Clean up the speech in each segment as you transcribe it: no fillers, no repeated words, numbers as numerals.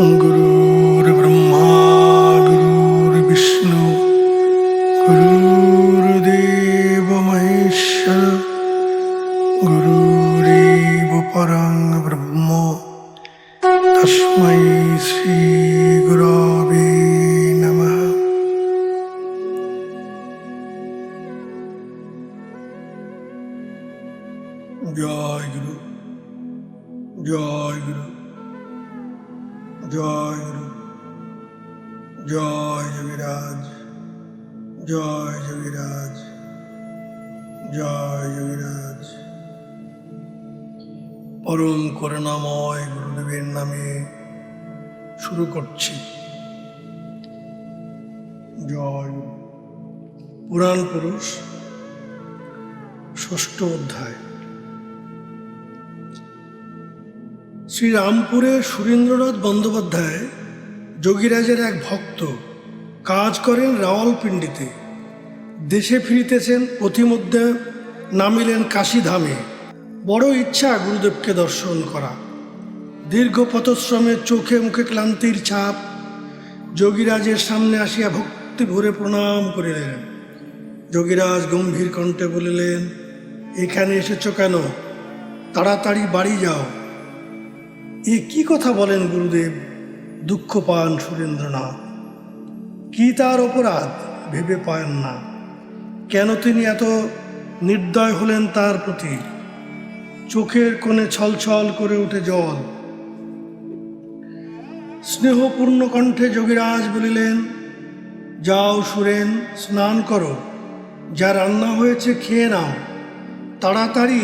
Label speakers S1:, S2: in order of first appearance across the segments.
S1: गुरुर्ब्रह्मा गुरुर्विष्णु गुरुर्देव महेश्वर गुरुरेव परं ब्रह्म तस्मै श्री गुरवे नमः। जय गुरु जय गुरु जय गुरु जय যোগীরাজ जय যোগীরাজ जय যোগীরাজ। পরম করুণাময় গুরুদেবের নামে শুরু করছি। জয় গুরু। পুরাণ পুরুষ ষষ্ঠ অধ্যায়। শ্রীরামপুরে সুরেন্দ্রনাথ বন্দ্যোপাধ্যায় যোগীরাজের এক ভক্ত, কাজ করেন রাওয়ালপিন্ডিতে। দেশে ফিরিতেছেন, পথিমধ্যে নামিলেন কাশীধামে। বড় ইচ্ছা গুরুদেবকে দর্শন করা। দীর্ঘ পথশ্রমে চোখে মুখে ক্লান্তির ছাপ। যোগীরাজের সামনে আসিয়া ভক্তি ভরে প্রণাম করিলেন। যোগীরাজ গম্ভীর কণ্ঠে বলিলেন, এখানে এসেছ কেন? তাড়াতাড়ি বাড়ি যাও। এ কি কথা বলেন গুরুদেব? দুঃখ পান সুরেন্দ্রনাথ। কি তার অপরাধ ভেবে পান না? কেন তিনি এত নির্দয় হলেন তার প্রতি? চোখের কোণে ছলছল করে ওঠে জল। স্নেহপূর্ণ কণ্ঠে যোগীরাজ বলিলেন, যাও সুরেন, স্নান করো, যা রান্না হয়েছে খেয়ে নাও। তাড়াতাড়ি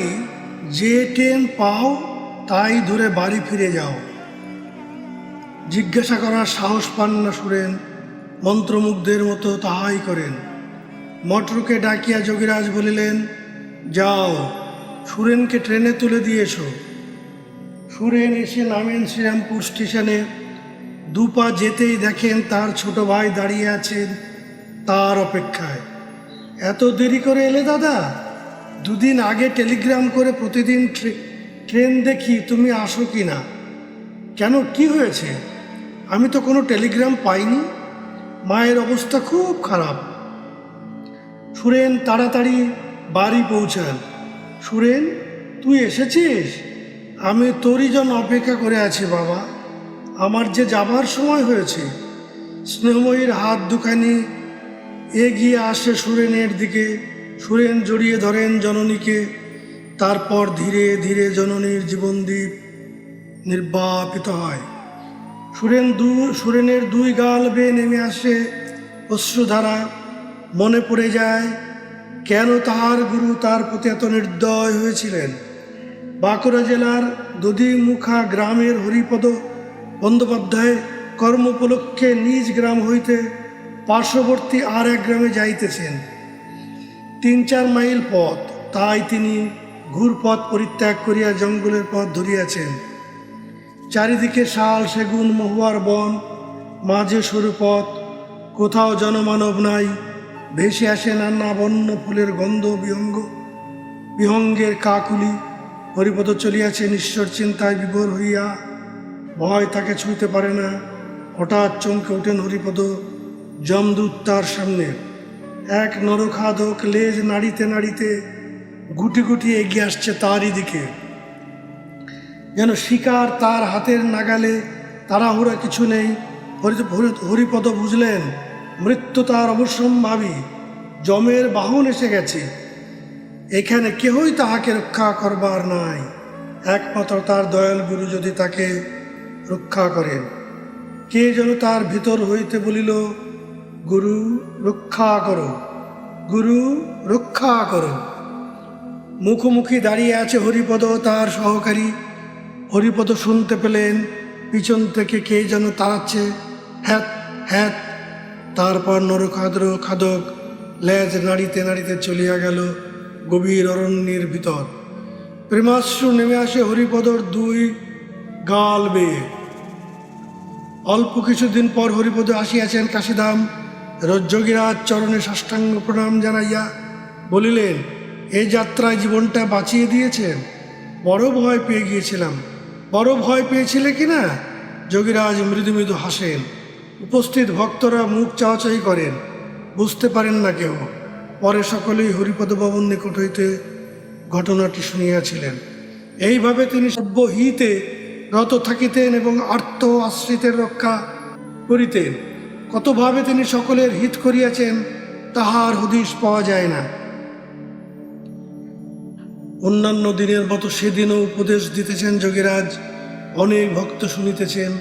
S1: যে ট্রেন পাও তাই ধরে বাড়ি ফিরে যাও। জিজ্ঞাসা করার সাহস পান না সুরেন, মন্ত্রমুগ্ধের মতো তাহাই করেন। মটরকে ডাকিয়া যোগীরাজ বলিলেন, যাও সুরেনকে ট্রেনে তুলে দিয়ে এসো। সুরেন এসে নামেন শ্রীরামপুর স্টেশনে। দুপা যেতেই দেখেন তার ছোট ভাই দাঁড়িয়ে আছেন তার অপেক্ষায়। এত দেরি করে এলে দাদা? দুদিন আগে টেলিগ্রাম করে প্রতিদিন ট্রেন দেখি, তুমি আসো কি না? কেন, কি হয়েছে? আমি তো কোনো টেলিগ্রাম পাইনি। মায়ের অবস্থা খুব খারাপ। সুরেন তাড়াতাড়ি বাড়ি পৌঁছান। সুরেন, তুই এসেছিস? আমি তোরই জন্য অপেক্ষা করে আছি বাবা। আমার যে যাবার সময় হয়েছে। স্নেহময়ীর হাত দুখানি এগিয়ে আসে সুরেনের দিকে। সুরেন জড়িয়ে ধরেন জননীকে। তারপর ধীরে ধীরে জননীর জীবনদীপ নির্বাপিত হয়। সুরেনের দুই গাল বেয়ে নেমে আসে অশ্রুধারা। মনে পড়ে যায় কেন তাহার গুরু তার প্রতি এত নির্দয় হয়েছিলেন। বাঁকুড়া জেলার দধিমুখা গ্রামের হরিপদ বন্দ্যোপাধ্যায় কর্মোপলক্ষে নিজ গ্রাম হইতে পার্শ্ববর্তী আর এক গ্রামে যাইতেছেন। 3-4 মাইল পথ। তাই তিনি ঘুরপথ পরিত্যাগ করিয়া জঙ্গলের পথ ধরিয়াছেন। চারিদিকে শাল, সেগুন, মহুয়ার বন, মাঝে সরু পথ, কোথাও জনমানব নাই। ভেসে আসে নানা বন্য ফুলের গন্ধ, বিহঙ্গের কাকুলি। হরিপদ চলিয়াছেন ঈশ্বর চিন্তায় বিভোর হইয়া। ভয় তাকে ছুঁইতে পারে না। হঠাৎ চমকে ওঠেন হরিপদ। যমদূত তার সামনে। এক নরখাদক লেজ নাড়িতে নাড়িতে গুটি গুটি এগিয়ে আসছে তারই দিকে। যেন শিকার তার হাতের নাগালে। তাড়াহুড়া কিছু নেই। হরিপদ বুঝলেন মৃত্যু তার অবশ্যম্ভাবী। যমের বাহন এসে গেছে। এখানে কেহই তাহাকে রক্ষা করবার নাই, একমাত্র তার দয়াল গুরু যদি তাকে রক্ষা করেন। কে যেন তার ভিতর হইতে বলিল, গুরু রক্ষা করো, গুরু রক্ষা করো। মুখোমুখি দাঁড়িয়ে আছে হরিপদ তার সহকারী। হরিপদ শুনতে পেলেন পিছন থেকে কে যেন তাড়াচ্ছে, হ্যাত হ্যাত। তারপর খাদক লেজ নাড়িতে নাড়িতে চলিয়া গেল গভীর অরণ্যের ভিতর। প্রেমাশ্রু নেমে আসে হরিপদর দুই গাল বেয়ে। অল্প কিছুদিন পর হরিপদ আসিয়াছেন কাশীধাম। যোগীরাজ চরণে সাষ্টাঙ্গ প্রণাম জানাইয়া বলিলেন, এই যাত্রায় জীবনটা বাঁচিয়ে দিয়েছেন। বড় ভয় পেয়ে গিয়েছিলাম। বড় ভয় পেয়েছিলে কি না? যোগীরাজ মৃদু মৃদু হাসেন। উপস্থিত ভক্তরা মুখ চাওয়াচাই করেন, বুঝতে পারেন না কেউ। পরে সকলেই হরিপদ বাবুর নিকট হইতে ঘটনাটি শুনিয়াছিলেন। এইভাবে তিনি সর্বহিতে রত থাকিতেন এবং আর্ত আশ্রিতের রক্ষা করিতেন। কতভাবে তিনি সকলের হিত করিয়াছেন তাহার হদিশ পাওয়া যায় না। অন্যান্য দিনের মতো সেদিনও উপদেশ দিতেছেন যোগীরাজ। অনেক ভক্ত শুনিতেছেন,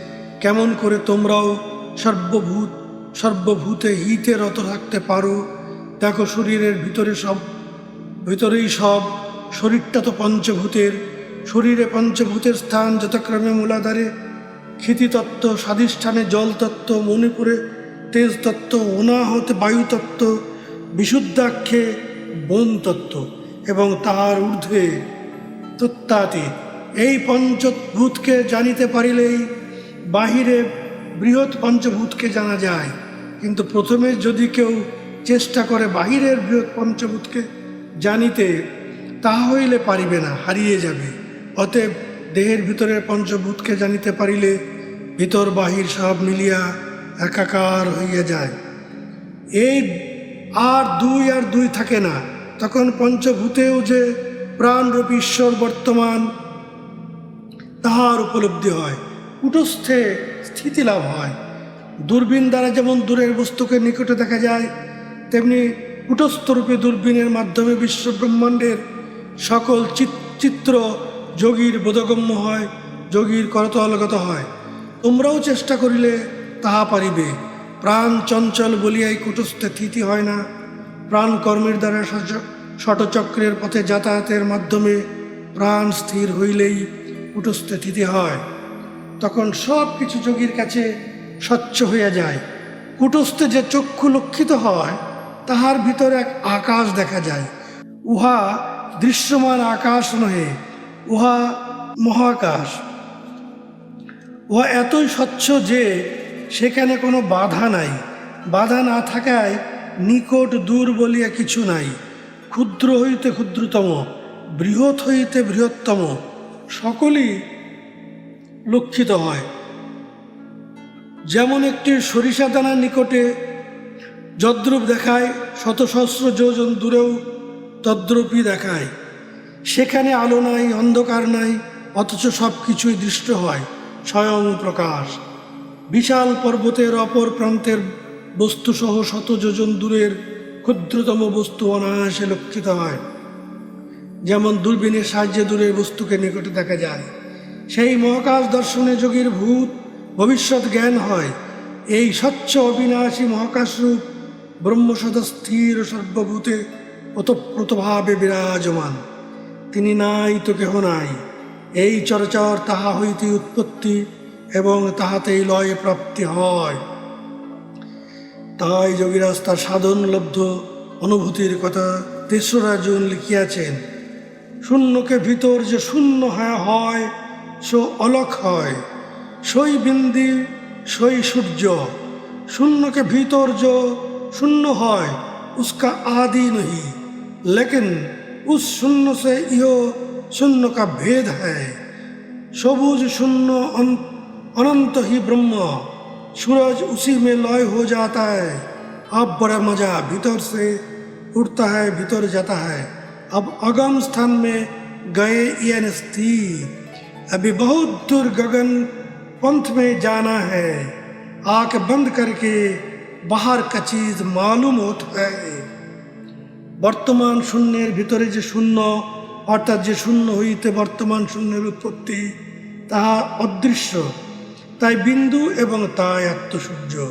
S1: কেমন করে তোমরাও সর্বভূতে হিতে রত থাকতে পারো। দেখো, শরীরের ভিতরেই সব। শরীরটা তো পঞ্চভূতের। শরীরে পঞ্চভূতের স্থান যথাক্রমে মূলাধারে ক্ষিতিতত্ত্ব, স্বাধিষ্ঠানে জলতত্ত্ব, মণিপুরে তেজতত্ত্ব, অনাহতে বায়ুতত্ত্ব, বিশুদ্ধাক্ষে বনতত্ত্ব এবং তাহার ঊর্ধ্বে তত্ত্বাতীত। এই পঞ্চভূতকে জানিতে পারিলেই বাহিরে বৃহৎ পঞ্চভূতকে জানা যায়। কিন্তু প্রথমে যদি কেউ চেষ্টা করে বাহিরের বৃহৎ পঞ্চভূতকে জানিতে, তাহা হইলে পারিবে না, হারিয়ে যাবে। অতএব দেহের ভিতরের পঞ্চভূতকে জানিতে পারিলে ভিতর বাহির সব মিলিয়া একাকার হইয়া যায়। এই আর দুই থাকে না। তখন পঞ্চভূতেও যে প্রাণরূপী ঈশ্বর বর্তমান, তাহার উপলব্ধি হয়। কুটস্থে স্থিতি লাভ হয়। দূরবীন দ্বারা যেমন দূরের বস্তুকে নিকটে দেখা যায়, তেমনি কুটস্থরূপী দূরবীনের মাধ্যমে বিশ্ব ব্রহ্মাণ্ডের সকল চিত্র যোগীর বোধগম্য হয়, যোগীর করতলগত হয়। তোমরাও চেষ্টা করিলে তাহা পারিবে। প্রাণ চঞ্চল বলিয়াই কুটস্থে স্থিতি হয় না। প্রাণ কর্মের দ্বারা ষটচক্রের পথে যাতায়াতের মাধ্যমে প্রাণ স্থির হইলেই কুটস্থে স্থিতি হয়। তখন সব কিছু যোগীর কাছে স্বচ্ছ হইয়া যায়। কুটস্থে যে চক্ষু লক্ষিত হয়, তাহার ভিতরে এক আকাশ দেখা যায়। উহা দৃশ্যমান আকাশ নহে, উহা মহাকাশ। উহা এতই স্বচ্ছ যে সেখানে কোনো বাধা নাই। বাধা না থাকায় নিকট দূর বলিয়া কিছু নাই। ক্ষুদ্র হইতে ক্ষুদ্রতম, বৃহৎ হইতে বৃহত্তম সকলই লক্ষিত হয়। যেমন একটি সরিষা দানার নিকটে যদ্রূপ দেখায়, শত সহস্র যোজন দূরেও তদ্রূপই দেখায়। সেখানে আলো নাই, অন্ধকার নাই, অথচ সব কিছুই দৃষ্ট হয় স্বয়ং প্রকাশ। বিশাল পর্বতের অপর প্রান্তের বস্তুসহ শত যোজন দূরের ক্ষুদ্রতম বস্তু অনায়াসে লক্ষিত হয়। যেমন দূরবীনের সাহায্যে দূরের বস্তুকে নিকটে দেখা যায়। সেই মহাকাশ দর্শনে যোগীর ভূত ভবিষ্যৎ জ্ঞান হয়। এই স্বচ্ছ অবিনাশী মহাকাশরূপ ব্রহ্মসদা স্থির সর্বভূতে ওতপ্রোতভাবে বিরাজমান। তিনি নাই তো কেহ নাই। এই চরাচর তাহা হইতে উৎপত্তি এবং তাহাতেই লয় প্রাপ্তি হয়। তাই যোগীরাজ তার সাধনলব্ধ অনুভূতির কথা ৩রা জুন লিখিয়াছেন। শূন্যকে ভিতর যে শূন্য হয়, সো অলখ হয়। সই বিন্দি সই সূর্য। शून्य के भीतर जो शून्य है उसका आदि नहीं, लेकिन उस शून्य से यह शून्य का भेद है। सबूज शून्य अनंत ही ब्रह्म, सूरज उसी में लय हो जाता है। अब बड़ा मजा, भीतर से उठता है भीतर जाता है। अब अगम स्थान में गए या स्थिर, अभी बहुत दूर गगन पंथ में जाना है। आँख बंद करके बाहर का चीज मालूम होता है। बर्तमान शून्येर भितरे जे शून्य अर्थात जे शून्य हईते बर्तमान शून्येर उत्पत्ति ताहा अदृश्य, ताई बिंदु एवं ताई आत्मसूर्य।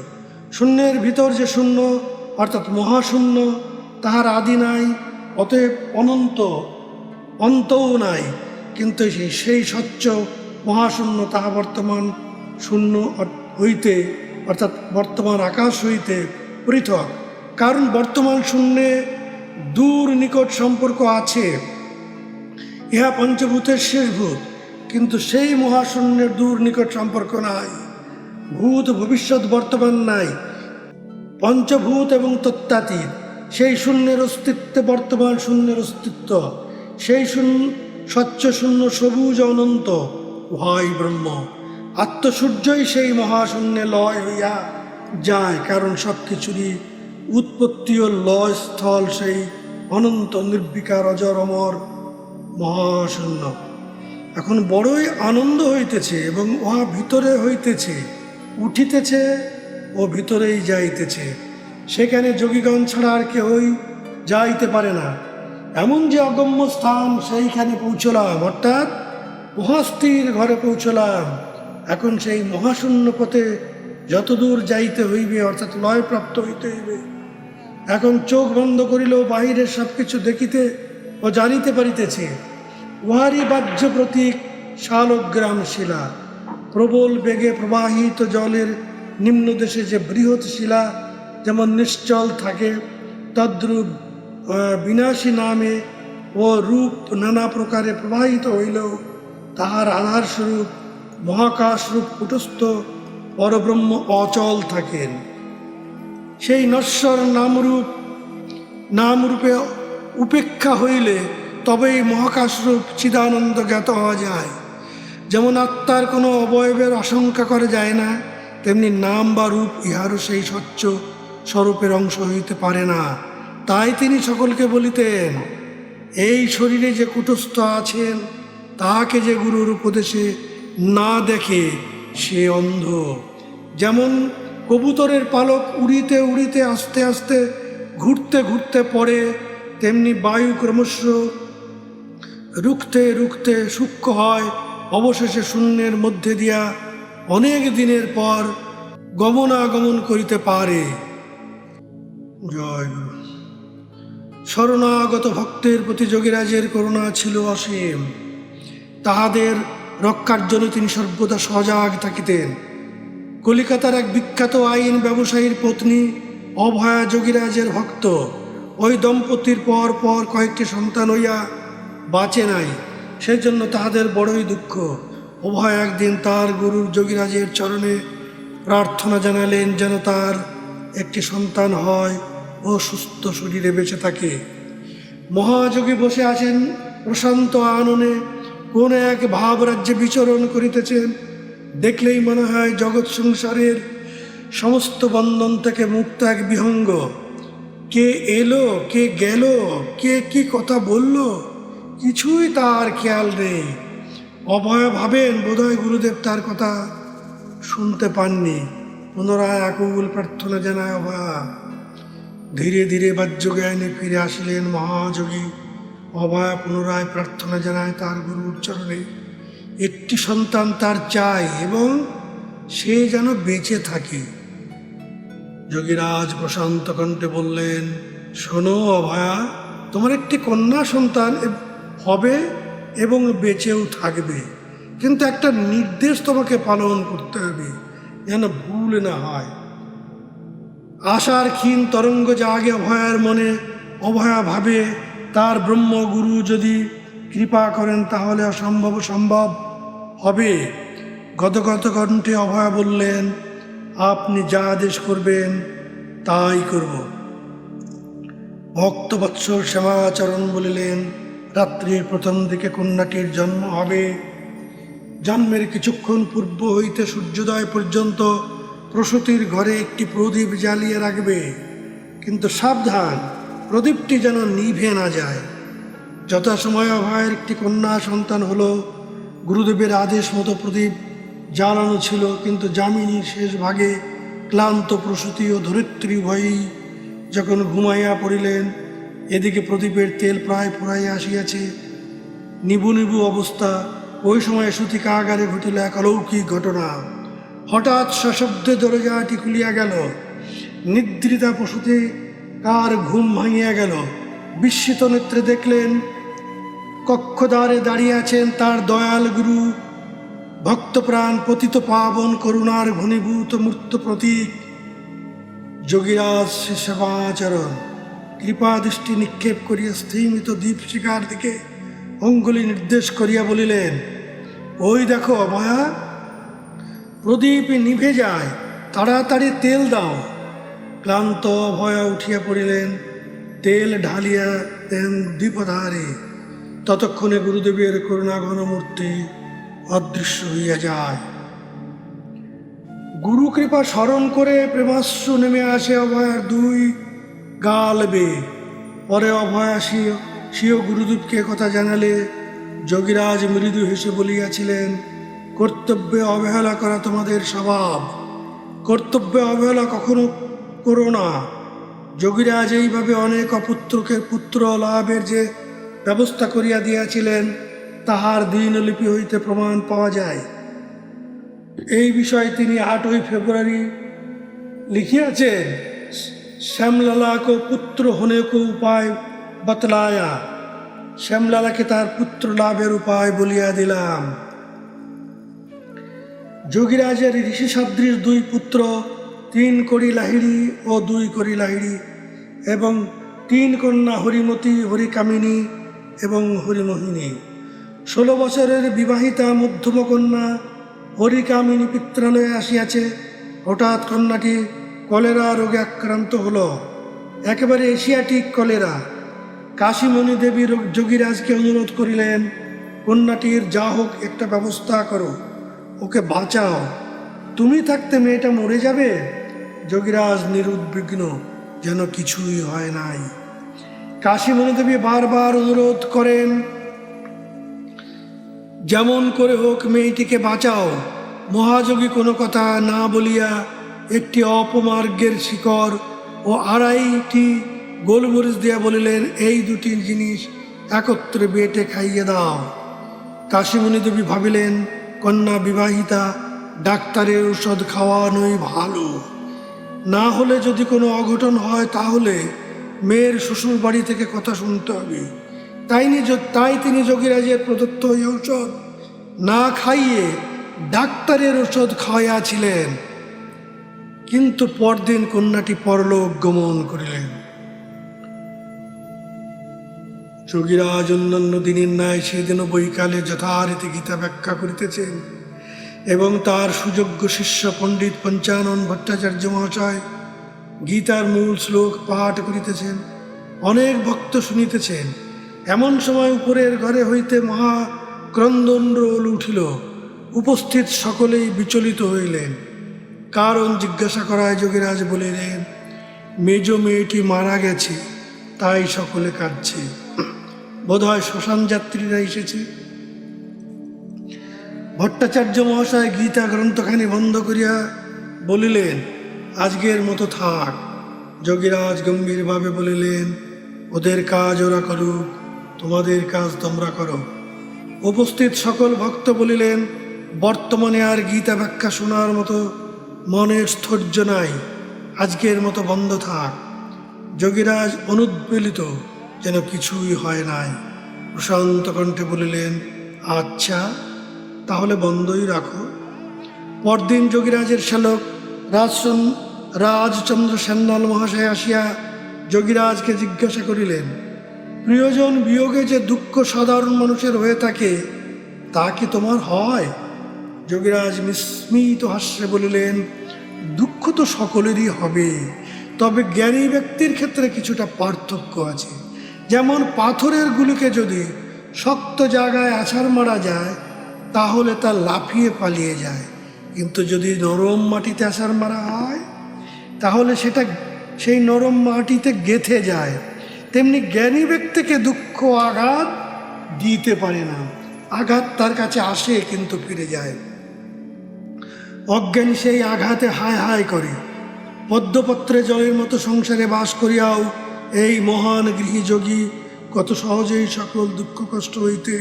S1: शून्येर भितर जे शून्य अर्थात महाशून्य ताहार आदि नाई, अतएव अनंत अंतও নাই, কিন্তু সেই স্বচ্ছ মহাশূন্য তাহা বর্তমান শূন্য হইতে অর্থাৎ বর্তমান আকাশ হইতে পৃথক। কারণ বর্তমান শূন্যে দূর নিকট সম্পর্ক আছে। ইহা পঞ্চভূতের শেষ ভূত, কিন্তু সেই মহাশূন্যের দূর নিকট সম্পর্ক নাই। ভূত ভবিষ্যৎ বর্তমান নাই, পঞ্চভূত এবং তত্ত্বাতীত। সেই শূন্যের অস্তিত্বে বর্তমান শূন্যের অস্তিত্ব। সেই শূন্য স্বচ্ছ শূন্য সবুজ অনন্ত উহাই ব্রহ্ম। আত্মসূর্যই সেই মহাশূন্যে লয় হইয়া যায়, কারণ সব কিছুরই উৎপত্তি ও লয় স্থল সেই অনন্ত নির্বিকার অজর অমর মহাশূন্য। এখন বড়ই আনন্দ হইতেছে এবং উহা ভিতরে হইতেছে, উঠিতেছে ও ভিতরেই যাইতেছে। সেখানে যোগীগণ ছাড়া আর কেউই যাইতে পারে না। এমন যে অগম্য স্থান, সেইখানে পৌঁছলাম, অর্থাৎ মহাস্থির ঘরে পৌঁছলাম। এখন সেই মহাশূন্য পথে যতদূর যাইতে হইবে, অর্থাৎ লয় প্রাপ্ত হইতে হইবে। এখন চোখ বন্ধ করিলেও বাহিরের সব কিছু দেখিতে ও জানিতে পারিতেছে। উহারই বাহ্য প্রতীক শালগ্রাম শিলা। প্রবল বেগে প্রবাহিত জলের নিম্নদেশে যে বৃহৎ শিলা যেমন নিশ্চল থাকে, তদ্রূপ বিনাশী নামে ও রূপ নানা প্রকারে প্রবাহিত হইলেও তাহার আধারস্বরূপ মহাকাশরূপ কুটস্থ পরব্রহ্ম অচল থাকেন। সেই নশ্বর নামরূপে উপেক্ষা হইলে তবেই মহাকাশরূপ চিদানন্দ জ্ঞাত হওয়া যায়। যেমন আত্মার কোনো অবয়বের আশঙ্কা করা যায় না, তেমনি নাম বা রূপ ইহারও সেই স্বচ্ছ স্বরূপের অংশ হইতে পারে না। তাই তিনি সকলকে বলিতেন, এই শরীরে যে কুটস্থ আছেন, তাহাকে যে গুরুর উপদেশে না দেখে সে অন্ধ। যেমন কবুতরের পালক উড়িতে উড়িতে আস্তে আস্তে ঘুরতে ঘুরতে পড়ে, তেমনি বায়ু ক্রমশ রুখতে রুখতে সূক্ষ্ম হয়, অবশেষে শূন্যের মধ্যে দিয়া অনেক দিনের পর গমনাগমন করিতে পারে। জয় গুরু। শরণাগত ভক্তের প্রতি যোগীরাজের করুণা ছিল অসীম। তাহাদের রক্ষার জন্য তিনি সর্বদা সজাগ থাকিতেন। কলিকাতার এক বিখ্যাত আইন ব্যবসায়ীর পত্নী অভয়া যোগীরাজের ভক্ত। ওই দম্পতির পর পর কয়েকটি সন্তান হইয়া বাঁচে নাই, সেজন্য তাহাদের বড়ই দুঃখ। অভয় একদিন তার গুরুর যোগীরাজের চরণে প্রার্থনা জানালেন যেন তার একটি সন্তান হয় ও সুস্থ শরীরে বেঁচে থাকে। মহাযোগী বসে আছেন প্রশান্ত আননে, কোন এক ভাব রাজ্যে বিচরণ করিতেছেন। দেখলেই মনে হয় জগৎ সংসারের সমস্ত বন্ধন থেকে মুক্ত এক বিহঙ্গ। কে এলো, কে গেল, কে কি কথা বলল, কিছুই তার খেয়াল নেই। অভয় ভাবেন বোধহয় গুরুদেব তার কথা শুনতে পাননি। পুনরায় আকুল প্রার্থনা জানায় অভয়া। ধীরে ধীরে বাহ্যজ্ঞানে ফিরে আসিলেন মহাযোগী। অভয়া পুনরায় প্রার্থনা জানায় তার গুরুর চরণে, একটি সন্তান তার চাই এবং সে যেন বেঁচে থাকে। যোগীরাজ প্রশান্ত কণ্ঠে বললেন, শোনো অভয়া, তোমার একটি কন্যা সন্তান হবে এবং বেঁচেও থাকবে, কিন্তু একটা নির্দেশ তোমাকে পালন করতে হবে, যেন ভুল না হয়। আশার ক্ষীণ তরঙ্গ জাগে অভয়ার মনে। অভয়া ভাবে তার ব্রহ্মগুরু যদি কৃপা করেন তাহলে অসম্ভব সম্ভব হবে। গদগদ কণ্ঠে অভয়া বললেন, আপনি যা আদেশ করবেন তাই করব। ভক্তবৎসল শ্যামাচরণ বলিলেন, রাত্রির প্রথম দিকে কন্যাটির জন্ম হবে। জন্মের কিছুক্ষণ পূর্ব হইতে সূর্যোদয় পর্যন্ত প্রসূতির ঘরে একটি প্রদীপ জ্বালিয়ে রাখবে, কিন্তু সাবধান, প্রদীপটি যেন নিভে না যায়। যথাসময়ে অভয়ের একটি কন্যা সন্তান হলো। গুরুদেবের আদেশ মতো প্রদীপ জ্বালানো ছিল, কিন্তু যামিনীর শেষ ভাগে ক্লান্ত প্রসূতি ও ধরিত্রী উভয়ই যখন ঘুমাইয়া পড়িলেন, এদিকে প্রদীপের তেল প্রায় ফুরাইয়া আসিয়াছে, নিবু নিবু অবস্থা। ওই সময় সতী কারাগারে ঘটিল এক অলৌকিক ঘটনা। হঠাৎ সশব্দে দরজাটি খুলিয়া গেল। নিদ্রিতা প্রসূতি কার ঘুম ভাঙিয়া গেল। বিস্মিত নেত্রে দেখলেন কক্ষদ্বারে দাঁড়িয়ে আছেন তার দয়াল গুরু, ভক্তপ্রাণ পতিত পাবন করুণার ঘনীভূত মূর্ত প্রতীক যোগীরাজ শ্রী শ্যামাচরণ। কৃপা দৃষ্টি নিক্ষেপ করিয়া স্থিমিত দীপশিখার দিকে অঙ্গুলি নির্দেশ করিয়া বলিলেন, ওই দেখো অভয়া, প্রদীপ নিভে যায়, তাড়াতাড়ি তেল দাও। ক্লান্ত অভয়া উঠিয়া পড়িলেন, তেল ঢালিয়া দেন দ্বীপধারে। ততক্ষণে গুরুদেবের করুণাঘন মূর্তি অদৃশ্য হইয়া যায়। গুরু কৃপা স্মরণ করে প্রেমাশ্রু নেমে আসে অভয়ার দুই গাল বেয়ে। পরে অভয়া স্বীয় গুরুদেবকে কথা জানালে যোগীরাজ মৃদু হেসে বলিয়াছিলেন, কর্তব্যে অবহেলা করা তোমাদের স্বভাব, কর্তব্যে অবহেলা কখনো করো না। যোগীরাজ এইভাবে অনেক অপুত্রকে পুত্র লাভের যে ব্যবস্থা করিয়া দিয়াছিলেন তাহার দিনলিপি হইতে প্রমাণ পাওয়া যায়। এই বিষয়ে তিনি 8ই ফেব্রুয়ারি লিখিয়াছেন, শ্যামলালা কো পুত্র হোনে কো উপায় বতলায়া, শ্যামলালাকে তার পুত্র লাভের উপায় বলিয়া দিলাম। যোগীরাজের ঋষি সদৃশ 2 পুত্র, 3 কড়ি লাহিড়ী ও 2 কড়ি লাহিড়ী এবং 3 কন্যা হরিমতী, হরিকামিনী এবং হরিমোহিনী। 16 বছরের বিবাহিতা মধ্যম কন্যা হরিকামিনী পিত্রালয়ে আসিয়াছে। হঠাৎ কন্যাটি কলেরা রোগে আক্রান্ত হলো, একেবারে এশিয়াটিক কলেরা। কাশীমণি দেবী যোগীরাজকে অনুরোধ করিলেন, কন্যাটির যা হোক একটা ব্যবস্থা করো, ওকে বাঁচাও, তুমি থাকতে মেয়েটা মরে যাবে। যোগীরাজ নিরুদ্বিগ্ন, যেন কিছুই হয় নাই। কাশীমণি দেবী বারবার অনুরোধ করেন, যেমন করে হোক মেয়েটিকে বাঁচাও। মহাযোগী কোনো কথা না বলিয়া একটি অপমার্গের শিকড় ও 2.5টি গোলমরিচ দিয়া বলিলেন, এই 2টি জিনিস একত্রে বেটে খাইয়ে দাও। কাশীমণি দেবী ভাবিলেন, কন্যা বিবাহিতা, ডাক্তারের ঔষধ খাওয়ানোই ভালো, না হলে যদি কোনো অঘটন হয় তাহলে মেয়ের শ্বশুর বাড়ি থেকে কথা শুনতে হবে। তাই তিনি যোগীরাজের প্রদত্ত এই ঔষধ না খাইয়ে ডাক্তারের ঔষধ খাওয়াইয়াছিলেন। কিন্তু পরদিন কন্যাটি পরলোক গমন করিলেন। যোগীরাজ অন্যান্য দিনের ন্যায় সেদিনও বৈকালে যথারীতি গীতা ব্যাখ্যা করিতেছেন এবং তার সুযোগ্য শিষ্য পণ্ডিত পঞ্চানন ভট্টাচার্য মহাশয় গীতার মূল শ্লোক পাঠ করিতেছেন। অনেক ভক্ত শুনিতেছেন। এমন সময় উপরের ঘরে হইতে মহা ক্রন্দনরোল উঠিল। উপস্থিত সকলেই বিচলিত হইলেন। কারণ জিজ্ঞাসা করায় যোগীরাজ বলিলেন, মেজ মেয়েটি মারা গেছে, তাই সকলে কাঁদছে। বোধহয় শ্মশান যাত্রীরা এসেছে। ভট্টাচার্য মহাশয় গীতা গ্রন্থখানি বন্ধ করিয়া বলিলেন, আজকের মতো থাক। যোগীরাজ গম্ভীরভাবে বলিলেন, ওদের কাজ ওরা করুক, তোমাদের কাজ তোমরা করো। উপস্থিত সকল ভক্ত বলিলেন, বর্তমানে আর গীতা ব্যাখ্যা শোনার মতো মনের স্থৈর্য নাই, আজকের মতো বন্ধ থাক। যোগীরাজ অনুদ্বেলিত, যেন কিছুই হয় নাই। প্রশান্ত কণ্ঠে বলিলেন, আচ্ছা, তাহলে বন্ধই রাখো। পরদিন যোগীরাজের শ্যালক রাজচন্দ্র সান্যাল মহাশয় আসিয়া যোগীরাজকে জিজ্ঞাসা করিলেন, প্রিয়জন বিয়োগে যে দুঃখ সাধারণ মানুষের হয়ে থাকে তা কি তোমার হয়? যোগীরাজ বিস্মিত হাস্যে বলিলেন, দুঃখ তো সকলেরই হবে, তবে জ্ঞানী ব্যক্তির ক্ষেত্রে কিছুটা পার্থক্য আছে। যেমন পাথরের গুলিকে যদি শক্ত জায়গায় আছাড় মারা যায় তাহলে তা লাফিয়ে পালিয়ে যায়, কিন্তু যদি নরম মাটিতে আছাড় মারা হয় তাহলে সেটা সেই নরম মাটিতে গেঁথে যায়। তেমনি জ্ঞানী ব্যক্তিকে দুঃখ আঘাত দিতে পারে না, আঘাত তার কাছে আসে কিন্তু ফিরে যায়। অজ্ঞানী সেই আঘাতে হায় হায় করে। পদ্মপত্রে জলের মতো সংসারে বাস করিয়াও এই মহান গৃহী যোগী কত সহজেই সকল দুঃখ কষ্ট হইতে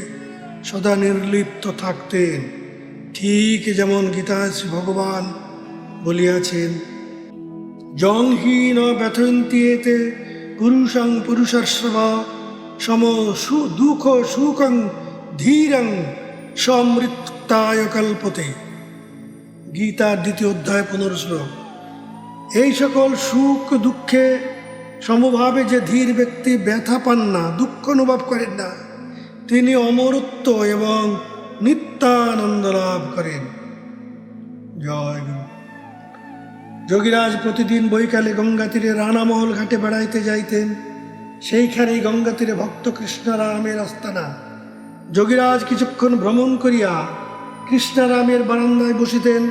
S1: সদা নির্লিপ্ত থাকতেন। ঠিক যেমন গীতায় শ্রী ভগবান বলিয়াছেন, জং হি ন ব্যথন্তি এতে পুরুষং পুরুষর্ষব সম দুঃখ সুখং ধীরং সমৃত্তায় কল্পতে। গীতার 2য় অধ্যায় 15 শ্লোক। এই সকল সুখ দুঃখে সমভাবে যে ধীর ব্যক্তি ব্যথা পান না, দুঃখ অনুভব করেন না, তিনি অমরত্ব এবং নিত্যানন্দ লাভ করেন। জয় গুরু। যোগীরাজ প্রতিদিন বৈকালে গঙ্গা তীরে রানামহল ঘাটে বেড়াইতে যাইতেন। সেইখানেই গঙ্গা তীরে ভক্ত কৃষ্ণরামের আস্তানা। যোগীরাজ কিছুক্ষণ ভ্রমণ করিয়া কৃষ্ণরামের বারান্দায় বসিতেন।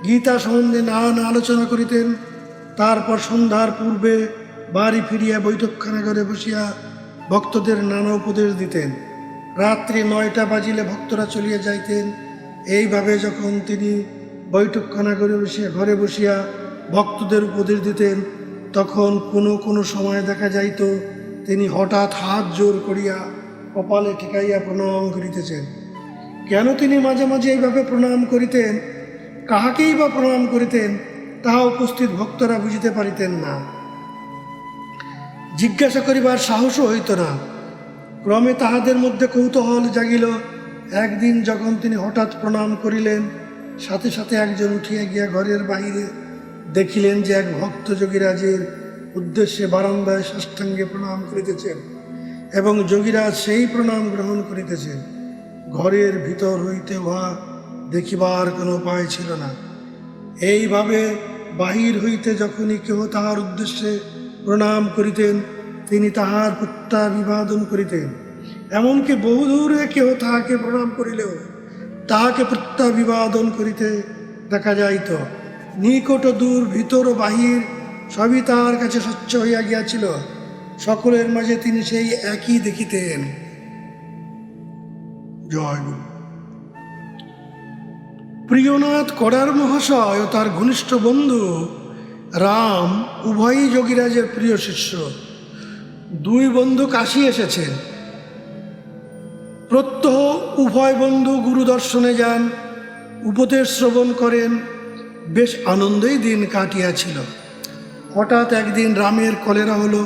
S1: গীতা সম্বন্ধে নানা আলোচনা করিতেন। তারপর সন্ধ্যার পূর্বে বাড়ি ফিরিয়া বৈঠকখানাঘরে বসিয়া ভক্তদের নানা উপদেশ দিতেন। রাত্রি 9টা বাজিলে ভক্তরা চলিয়া যাইতেন। এইভাবে যখন তিনি বৈঠকখানাঘরে ঘরে বসিয়া ভক্তদের উপদেশ দিতেন, তখন কোনো কোনো সময় দেখা যাইত তিনি হঠাৎ হাত জোর করিয়া কপালে ঠেকাইয়া প্রণাম করিতেছেন। কেন তিনি মাঝে মাঝে এইভাবে প্রণাম করিতেন, কাহাকেই বা প্রণাম করিতেন, তাহা উপস্থিত ভক্তরা বুঝিতে পারিতেন না। জিজ্ঞাসা করিবার সাহসও হইত না। ক্রমে তাহাদের মধ্যে কৌতূহল জাগিল। একদিন যখন তিনি হঠাৎ প্রণাম করিলেন, সাথে সাথে একজন উঠিয়া গিয়া ঘরের বাহিরে দেখিলেন যে এক ভক্ত যোগীরাজের উদ্দেশ্যে বারান্দায় সাষ্টাঙ্গে প্রণাম করিতেছেন এবং যোগীরাজ সেই প্রণাম গ্রহণ করিতেছেন। ঘরের ভিতর হইতে উহা দেখিবার কোনো উপায় ছিল না। এইভাবে বাহির হইতে যখনই কেহ তাহার উদ্দেশ্যে প্রণাম করিতেন, তিনি তাহার প্রত্যাভিবাদন করিতেন। এমনকি বহুদূরে কেহ তাহাকে প্রণাম করিলেও তাহাকে প্রত্যাভিবাদন করিতে দেখা যাইত। নিকট দূর, ভিতর ও বাহির সবই তাহার কাছে স্বচ্ছ হইয়া গিয়াছিল। সকলের মাঝে তিনি সেই একই দেখিতেন। জয় গুরু। প্রিয়নাথ কড়ার মহাশয় ও তার ঘনিষ্ঠ বন্ধু রাম উভয়ই যোগীরাজের প্রিয় শিষ্য। দুই বন্ধু কাশী এসেছেন। প্রত্যহ উভয় বন্ধু গুরু দর্শনে যান, উপদেশ শ্রবণ করেন। বেশ আনন্দেই দিন কাটিয়াছিল। হঠাৎ একদিন রামের কলেরা হলো,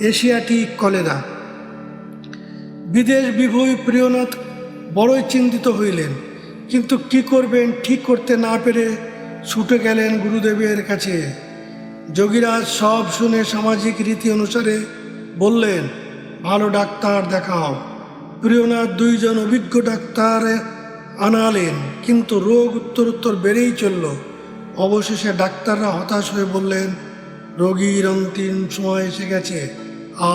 S1: এশিয়াটিক কলেরা। বিদেশ বিভূই প্রিয়নাথ বড়ই চিন্তিত হইলেন, কিন্তু কি করবেন ঠিক করতে না পেরে ছুটে গেলেন গুরুদেবের কাছে। যোগীরাজ সব শুনে সামাজিক রীতি অনুসারে বললেন, ভালো ডাক্তার দেখাও। প্রিয়নাথ 2 জন অভিজ্ঞ ডাক্তার আনালেন, কিন্তু রোগ উত্তরোত্তর বেড়েই চলল। অবশেষে ডাক্তাররা হতাশ হয়ে বললেন, রোগীর অন্তিম সময় এসে গেছে,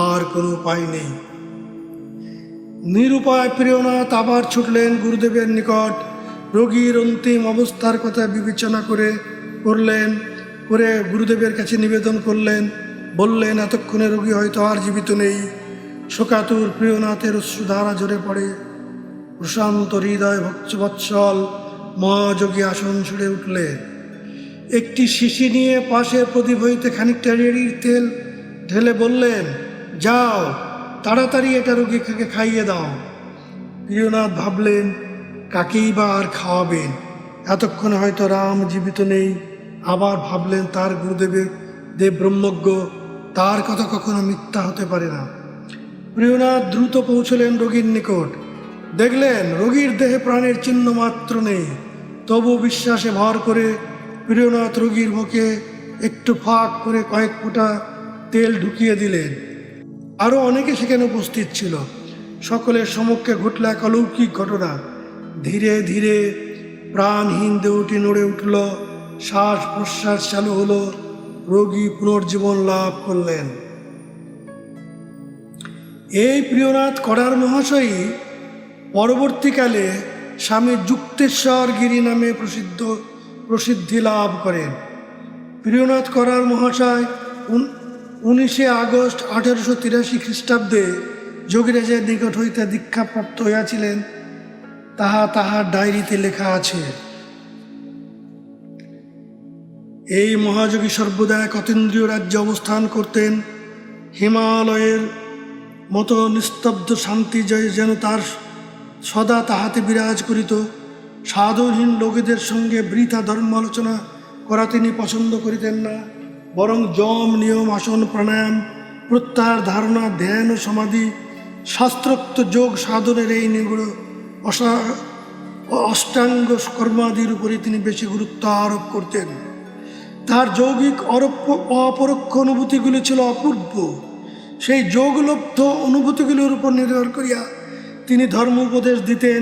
S1: আর কোনো উপায় নেই। নিরুপায় প্রিয়নাথ আবার ছুটলেন গুরুদেবের নিকট। রোগীর অন্তিম অবস্থার কথা বিবেচনা করে গুরুদেবের কাছে নিবেদন করলেন। বললেন, এতক্ষণে রোগী হয়তো আর জীবিত নেই। শোকাতুর প্রিয়নাথের অশ্রুধারা ঝরে পড়ে। প্রশান্ত হৃদয় ভক্তবৎসল মহাযোগী আসন ছুড়ে উঠলেন। একটি শিশি নিয়ে পাশের প্রদীপ হইতে খানিকটা রেড়ির তেল ঢেলে বললেন, যাও তাড়াতাড়ি এটা রোগীকে খাইয়ে দাও। প্রিয়নাথ ভাবলেন, কাকেই বা আর খাওয়াবেন, এতক্ষণে হয়তো রাম জীবিত নেই। আবার ভাবলেন, তার গুরুদেবের দেব ব্রহ্মজ্ঞ, তার কথা কখনো মিথ্যা হতে পারে না। প্রিয়নাথ দ্রুত পৌঁছলেন রোগীর নিকট। দেখলেন রোগীর দেহে প্রাণের চিহ্ন মাত্র নেই। তবু বিশ্বাসে ভর করে প্রিয়নাথ রোগীর মুখে একটু ফাঁক করে কয়েক ফোঁটা তেল ঢুকিয়ে দিলেন। আরও অনেকে সেখানে উপস্থিত ছিল। সকলের সম্মুখে ঘটল এক অলৌকিক ঘটনা। ধীরে ধীরে প্রাণহীন দেহটি নড়ে উঠল, শ্বাস প্রশ্বাস চালু হলো, রোগী পুনর্জীবন লাভ করলেন। এই প্রিয়নাথ কড়ার মহাশয়ই পরবর্তীকালে স্বামী যুক্তেশ্বর গিরি নামে প্রসিদ্ধি লাভ করেন। প্রিয়নাথ কড়ার মহাশয় 19 আগস্ট 1883 খ্রিস্টাব্দে যোগীরাজের নিকট হইতে দীক্ষাপ্রাপ্ত হইয়াছিলেন। তাহার ডায়েরিতে লেখা আছে, এই মহাযোগী সর্বদা এক অতীন্দ্রিয় রাজ্যে অবস্থান করতেন। হিমালয়ের মতো নিস্তব্ধ শান্তি যেন তার সদা তাহাতে বিরাজ করিত। সাধুহীন লোকেদের সঙ্গে বৃথা ধর্ম আলোচনা করা তিনি পছন্দ করিতেন না, বরং যম, নিয়ম, আসন, প্রাণায়াম, প্রত্যাহার, ধারণা, ধ্যান ও সমাধি, শাস্ত্রোক্ত যোগ সাধনের এই নিগুড় অষ্টাঙ্গ কর্মাদির উপরে তিনি বেশি গুরুত্ব আরোপ করতেন। তার যৌগিক অপরোক্ষ অনুভূতিগুলি ছিল অপূর্ব। সেই যোগলব্ধ অনুভূতিগুলির উপর নির্ভর করিয়া তিনি ধর্ম উপদেশ দিতেন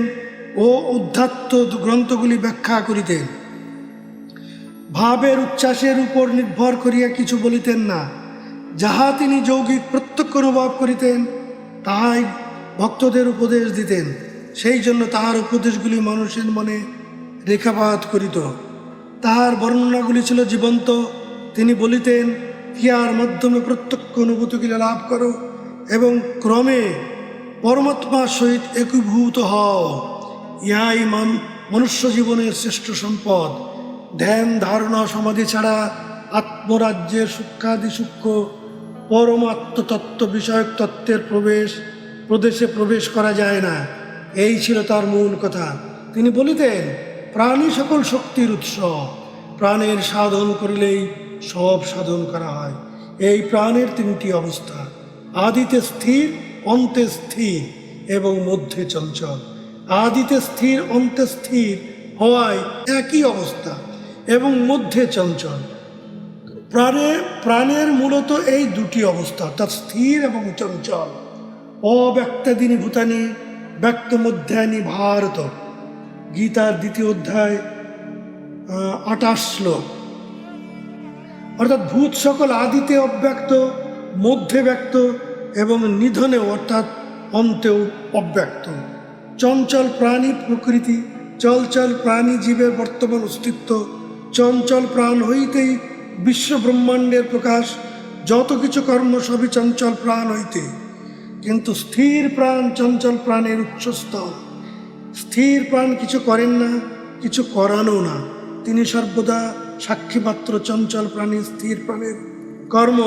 S1: ও অধ্যাত্ম গ্রন্থগুলি ব্যাখ্যা করিতেন। ভাবের উচ্ছ্বাসের উপর নির্ভর করিয়া কিছু বলিতেন না। যাহা তিনি যৌগিক প্রত্যক্ষ অনুভব করিতেন তাহাই ভক্তদের উপদেশ দিতেন। সেই জন্য তাহার উপদেশগুলি মানুষের মনে রেখাপাত করিত। তাহার বর্ণনাগুলি ছিল জীবন্ত। তিনি বলিতেন, ইহার মাধ্যমে প্রত্যক্ষ অনুভূতিগুলি লাভ করো এবং ক্রমে পরমাত্মার সহিত একীভূত হও। ইহাই মনুষ্য জীবনের শ্রেষ্ঠ সম্পদ। ধ্যান, ধারণা, সমাধি ছাড়া আত্মরাজ্যের সূক্ষ্মাদি সূক্ষ্ম পরমাত্মতত্ত্ব বিষয়ক তত্ত্বের প্রদেশে প্রবেশ করা যায় না। এই ছিল তার মূল কথা। তিনি বলিতেন, প্রাণী সকল শক্তির উৎস। প্রাণের সাধন করিলেই সব সাধন করা হয়। এই প্রাণের তিনটি অবস্থা: আদিতে স্থির, অন্তে স্থির এবং মধ্যে চঞ্চল। আদিতে স্থির, অন্তে স্থির হওয়ায় একই অবস্থা এবং মধ্যে চঞ্চল। প্রাণের মূলত এই দুটি অবস্থা, অর্থাৎ স্থির এবং চঞ্চল। অব্যক্তাদীনি ভূতানি ব্যক্ত মধ্যানি ভারত। গীতার 2য় অধ্যায় 28 শ্লোক। অর্থাৎ ভূত সকল আদিতে অব্যক্ত, মধ্যে ব্যক্ত এবং নিধনেও অর্থাৎ অন্তেও অব্যক্ত। চঞ্চল প্রাণী প্রকৃতি, চলচল প্রাণী জীবের বর্তমান অস্তিত্ব। চঞ্চল প্রাণ হইতেই বিশ্ব ব্রহ্মাণ্ডের প্রকাশ। যত কিছু কর্ম সবই চঞ্চল প্রাণ হইতে। কিন্তু স্থির প্রাণ চঞ্চল প্রাণের উচ্চস্তর। স্থির প্রাণ কিছু করেন না, কিছু করানো না। তিনি সর্বদা সাক্ষীমাত্র। চঞ্চল প্রাণী স্থির প্রাণের কর্ম।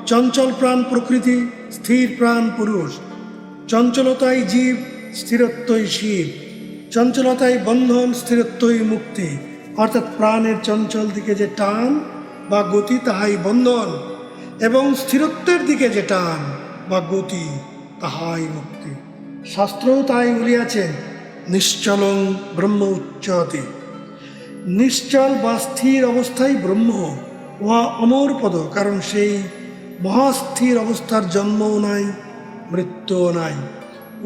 S1: চঞ্চল প্রাণ প্রকৃতি, স্থির প্রাণ পুরুষ। চঞ্চলতাই জীব, স্থিরত্বই শিব। চঞ্চলতাই বন্ধন, স্থিরত্বই মুক্তি। অর্থাৎ প্রাণের চঞ্চল দিকে যে টান বা গতি, তাহাই বন্ধন, এবং স্থিরত্বের দিকে যে টান বা গতি, তাহাই মুক্তি। শাস্ত্রও তাই বলিয়াছেন, নিশ্চলং ব্রহ্ম উচ্যতে। নিশ্চল বা স্থির অবস্থায় ব্রহ্ম, উহা অমর পদ। কারণ সেই মহাস্থির অবস্থার জন্মও নাই, মৃত্যুও নাই।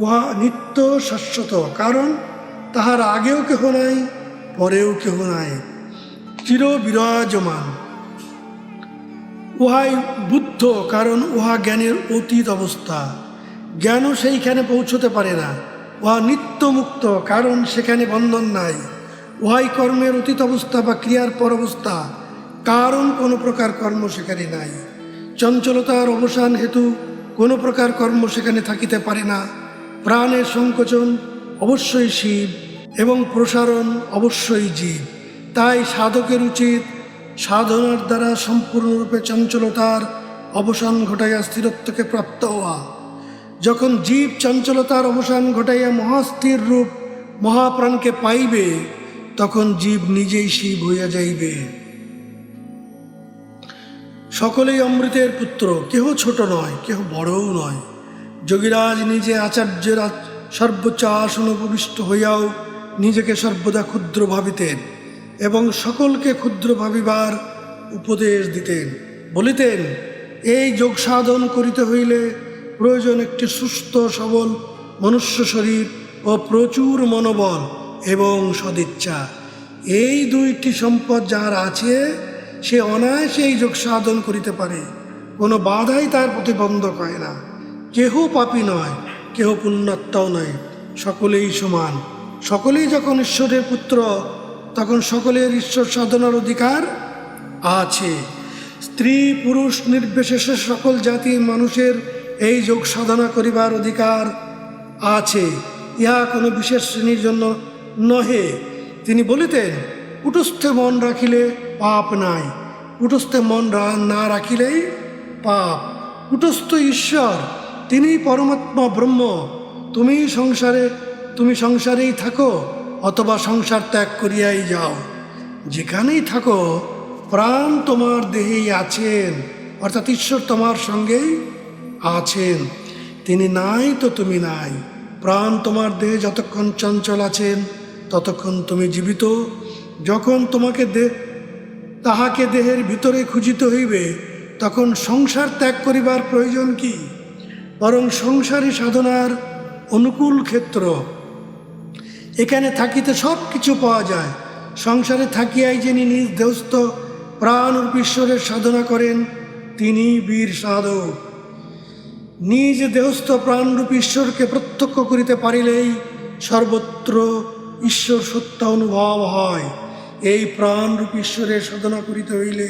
S1: উহা নিত্য শাশ্বত, কারণ তাহার আগেও কেহ নাই, পরেও কেহ নাই, চির বিরাজমান। উহাই বুদ্ধ, কারণ উহা জ্ঞানের অতীত অবস্থা। জ্ঞানও সেইখানে পৌঁছতে পারে না। উহা নিত্য মুক্ত, কারণ সেখানে বন্ধন নাই। উহাই কর্মের অতীত অবস্থা বা ক্রিয়ার পর অবস্থা, কারণ কোনো প্রকার কর্ম সেখানে নাই। চঞ্চলতার অবসান হেতু কোনো প্রকার কর্ম সেখানে থাকিতে পারে না। প্রাণের সংকোচন অবশ্যই শিব এবং প্রসারণ অবশ্যই জীব। তাই সাধকের উচিত সাধনার দ্বারা সম্পূর্ণরূপে চঞ্চলতার অবসান ঘটাইয়া স্থিরত্বকে প্রাপ্ত হওয়া। যখন জীব চঞ্চলতার অবসান ঘটাইয়া মহাস্থির রূপ মহাপ্রাণকে পাইবে, তখন জীব নিজেই শিব হইয়া যাইবে। সকলেই অমৃতের পুত্র, কেহ ছোট নয়, কেহ বড়ও নয়। যোগীরাজ নিজে আচার্যের সর্বোচ্চ আসন উপবিষ্ট হইয়াও নিজেকে সর্বদা ক্ষুদ্র ভাবিতেন এবং সকলকে ক্ষুদ্র ভাবিবার উপদেশ দিতেন। বলিতেন, এই যোগ সাধন করিতে হইলে প্রয়োজন একটি সুস্থ সবল মনুষ্য শরীর ও প্রচুর মনোবল এবং সদিচ্ছা। এই দুইটি সম্পদ যার আছে, সে অনায়াসে এই যোগ সাধন করিতে পারে। কোনো বাধাই তার প্রতিবন্ধক হয় না। কেহ পাপী নয়, কেহ পুণ্যাত্মাও নয়, সকলেই সমান। সকলেই যখন ঈশ্বরের পুত্র, তখন সকলের ঈশ্বর সাধনার অধিকার আছে। স্ত্রী পুরুষ নির্বিশেষে সকল জাতির মানুষের এই যোগ সাধনা করিবার অধিকার আছে। ইহা কোনো বিশেষ শ্রেণীর জন্য নহে। তিনি বলিতেন, কুটস্থে মন রাখিলে পাপ নাই, কুটস্থে মন না রাখিলেই পাপ। কুটস্থ ঈশ্বর, তিনি পরমাত্মা ব্রহ্ম। তুমি সংসারেই থাকো অথবা সংসার ত্যাগ করিয়াই যাও। যেখানেই থাকো, প্রাণ তোমার দেহেই আছেন, অর্থাৎ ঈশ্বর তোমার সঙ্গেই আছেন। তিনি নাই তো তুমি নাই। প্রাণ তোমার দেহে যতক্ষণ চঞ্চল আছেন, ততক্ষণ তুমি জীবিত। যখন তাহাকে দেহের ভিতরে খুঁজিতে হইবে, তখন সংসার ত্যাগ করিবার প্রয়োজন কি? বরং সংসারী সাধনার অনুকূল ক্ষেত্র। এখানে থাকিতে সব কিছু পাওয়া যায়। সংসারে থাকিয়াই যিনি নিজ দেহস্থ প্রাণরূপ ঈশ্বরের সাধনা করেন, তিনি বীর সাধক। নিজ দেহস্থ প্রাণরূপ ঈশ্বরকে প্রত্যক্ষ করিতে পারিলেই সর্বত্র ঈশ্বর সত্য অনুভব হয়। এই প্রাণরূপ ঈশ্বরের সাধনা করিতে হইলে